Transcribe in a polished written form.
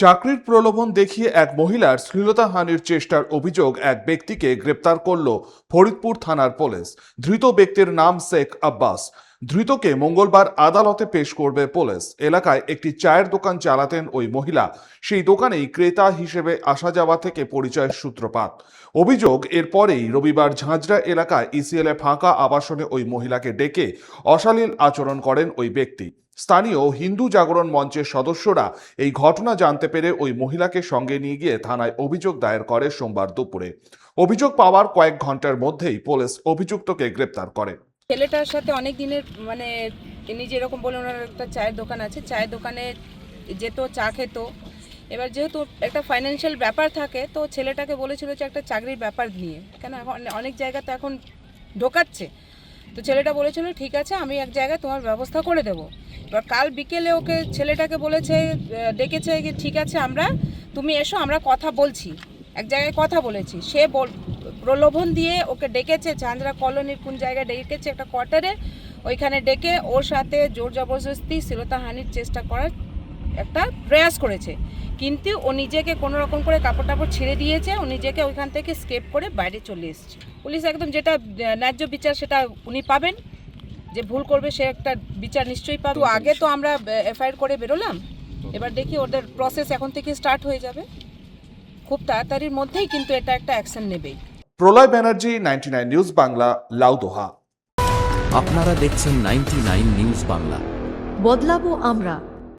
চাকরির প্রলোভন দেখিয়ে এক মহিলার শ্লীলতাহানির চেষ্টার অভিযোগ এক ব্যক্তিকে গ্রেপ্তার করল ফরিদপুর থানার পুলিশ। ধৃত ব্যক্তির নাম শেখ আব্বাস। ধৃতকে মঙ্গলবার আদালতে পেশ করবে পুলিশ। এলাকায় একটি চায়ের দোকান চালাতেন ওই মহিলা। সেই দোকানেই ক্রেতা হিসেবে আসা যাওয়া থেকে পরিচয়ের সূত্রপাত। অভিযোগ এরপরেই রবিবার ঝাঁঝরা এলাকায় ইসিএল ফাঁকা আবাসনে ওই মহিলাকে ডেকে অশালীন আচরণ করেন ওই ব্যক্তি। স্থানীয় হিন্দু জাগরণ মঞ্চের সদস্যরা এই ঘটনা জানতে পেরে ওই মহিলাকে সঙ্গে নিয়ে গিয়ে থানায় অভিযোগ দায়ের করে সোমবার দুপুরে। অভিযোগ পাওয়ার কয়েক ঘন্টার মধ্যেই পুলিশ অভিযুক্তকে গ্রেপ্তার করে। ছেলেটার সাথে অনেক দিনের ইনি যেরকম বলে ওনার একটা চায়ের দোকান আছে, চায়ের দোকানে যেত, চা খেত। এবার যেহেতু একটা ফাইন্যান্সিয়াল ব্যাপার থাকে, তো ছেলেটাকে বলেছিল যে একটা চাকরির ব্যাপার নিয়ে, কেন এখন অনেক জায়গা তো এখন ঢোকাচ্ছে। তো ছেলেটা বলেছিল ঠিক আছে, আমি এক জায়গায় তোমার ব্যবস্থা করে দেবো। এবার কাল বিকেলে ওকে ছেলেটাকে বলেছে, ডেকেছে যে ঠিক আছে তুমি এসো, আমরা কথা বলছি, এক জায়গায় কথা বলেছি। সে প্রলোভন দিয়ে ওকে ডেকেছে, ঝাঁঝরা কলোনির কোন জায়গায় ডেকেছে, একটা কোয়ার্টারে, ওইখানে ডেকে ওর সাথে জোর জবরদস্তি শ্লীলতাহানির চেষ্টা করার একটা প্রয়াস করেছে। কিন্তু ও নিজেকে কোনো রকম করে কাপড় টাপড় ছেড়ে দিয়েছে, ও নিজেকে ওইখান থেকে স্কেপ করে বাইরে চলে এসেছে। পুলিশ একদম যেটা ন্যায্য বিচার সেটা উনি পাবেন, যে ভুল করবে সে একটা বিচার নিশ্চয়ই পাবে। তো আগে তো আমরা এফআইআর করে বেরোলাম, এবার দেখি ওদের প্রসেস এখন থেকে স্টার্ট হয়ে যাবে, খুব তাড়াতাড়ির মধ্যেই কিন্তু এটা একটা অ্যাকশন নেবেই। প্রলয় ব্যানার্জি, 99 নিউজ বাংলা, লাউদোহা। আপনারা দেখছেন 99 নিউজ বাংলা। বদলাবো আমরা।